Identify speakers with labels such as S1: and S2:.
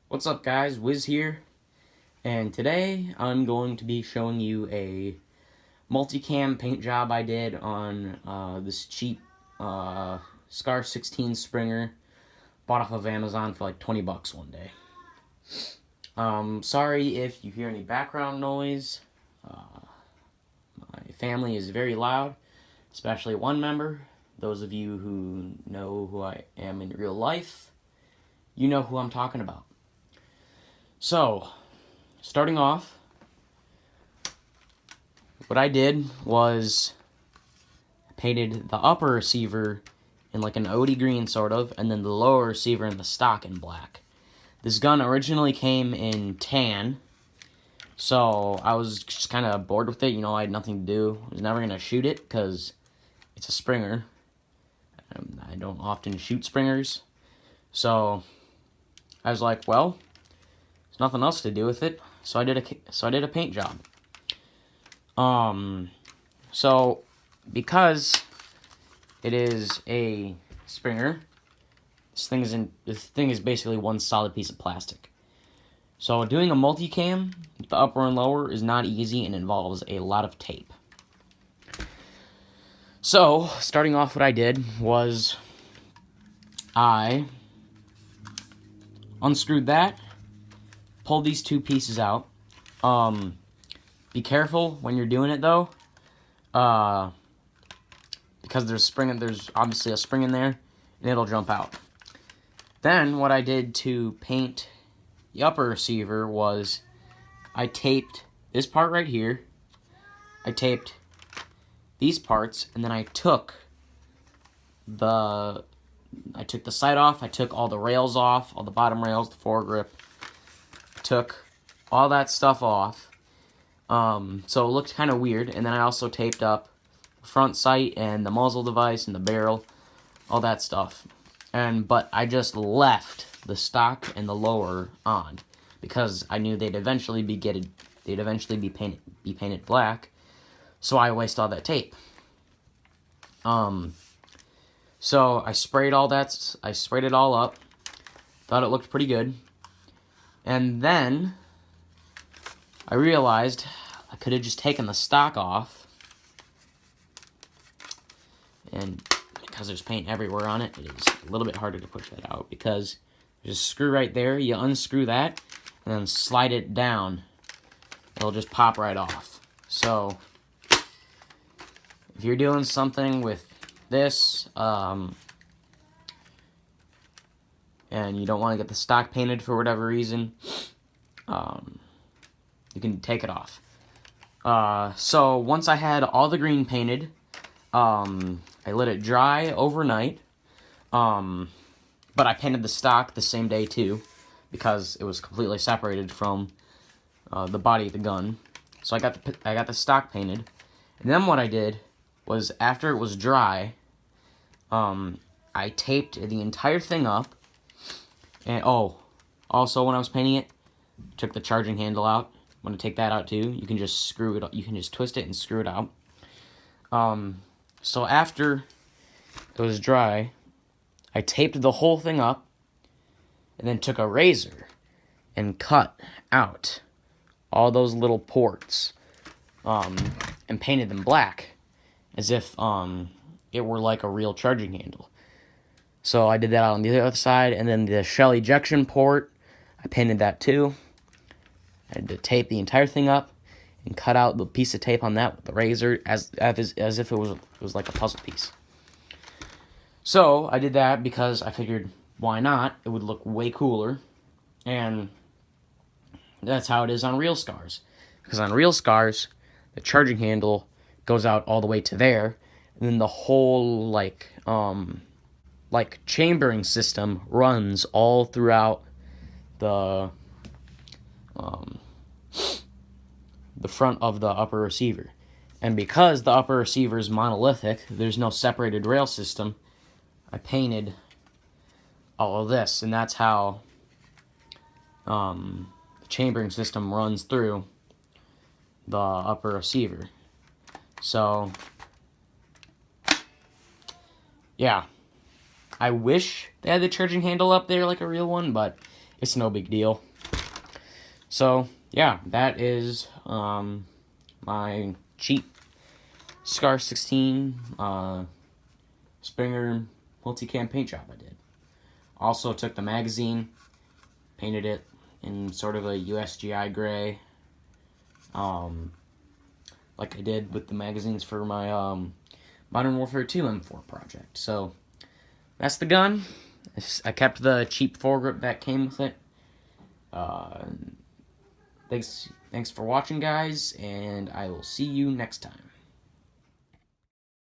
S1: What's up guys, Wiz here, and today I'm going to be showing you a multicam paint job I did on this cheap Mk16 Springer, bought off of Amazon for like 20 bucks one day. Sorry if you hear any background noise. My family is very loud, especially one member. Those of you who know who I am in real life, you know who I'm talking about. So, starting off, what I did was painted the upper receiver in like an OD green sort of, and then the lower receiver in the stock in black. This gun originally came in tan, so I was just kind of bored with it. You know, I had nothing to do. I was never going to shoot it because it's a Springer. I don't often shoot Springers. So, I was like, well, there's nothing else to do with it, so I did a paint job. So because it is a Springer, this thing is basically one solid piece of plastic. So doing a multicam, the upper and lower, is not easy and involves a lot of tape. So starting off, what I did was I unscrewed that. Pull these two pieces out. Be careful when you're doing it though, because there's obviously a spring in there, and it'll jump out. Then what I did to paint the upper receiver was I taped this part right here. I taped these parts, and then I took the sight off. I took all the rails off, all the bottom rails, the foregrip. Took all that stuff off, so it looked kind of weird. And then I also taped up the front sight and the muzzle device and the barrel, all that stuff. But I just left the stock and the lower on because I knew they'd eventually be painted black. So I waste all that tape. So I sprayed it all up. Thought it looked pretty good. And then I realized I could have just taken the stock off, and because there's paint everywhere on it, it is a little bit harder to push that out because there's a screw right there. You unscrew that and then slide it down. It'll just pop right off. So if you're doing something with this, and you don't want to get the stock painted for whatever reason, you can take it off. So once I had all the green painted, I let it dry overnight, but I painted the stock the same day too, because it was completely separated from the body of the gun. So I got the stock painted, and then what I did was, after it was dry, I taped the entire thing up. And also when I was painting it, took the charging handle out. I'm gonna take that out too. You can just screw it. You can just twist it and screw it out. So after it was dry, I taped the whole thing up, and then took a razor and cut out all those little ports, and painted them black, as if it were like a real charging handle. So I did that on the other side, and then the shell ejection port, I painted that too. I had to tape the entire thing up and cut out the piece of tape on that with the razor as if it was like a puzzle piece. So I did that because I figured, why not? It would look way cooler, and that's how it is on real scars. Because on real scars, the charging handle goes out all the way to there, and then the whole chambering system runs all throughout the front of the upper receiver. And because the upper receiver is monolithic, there's no separated rail system, I painted all of this, and that's how the chambering system runs through the upper receiver. So yeah, I wish they had the charging handle up there like a real one, but It's no big deal. So, yeah, that is my cheap Scar 16 Springer multicam paint job I did. Also took the magazine, painted it in sort of a USGI gray, like I did with the magazines for my Modern Warfare 2 M4 project. So, that's the gun. I kept the cheap foregrip that came with it. Thanks for watching, guys, and I will see you next time.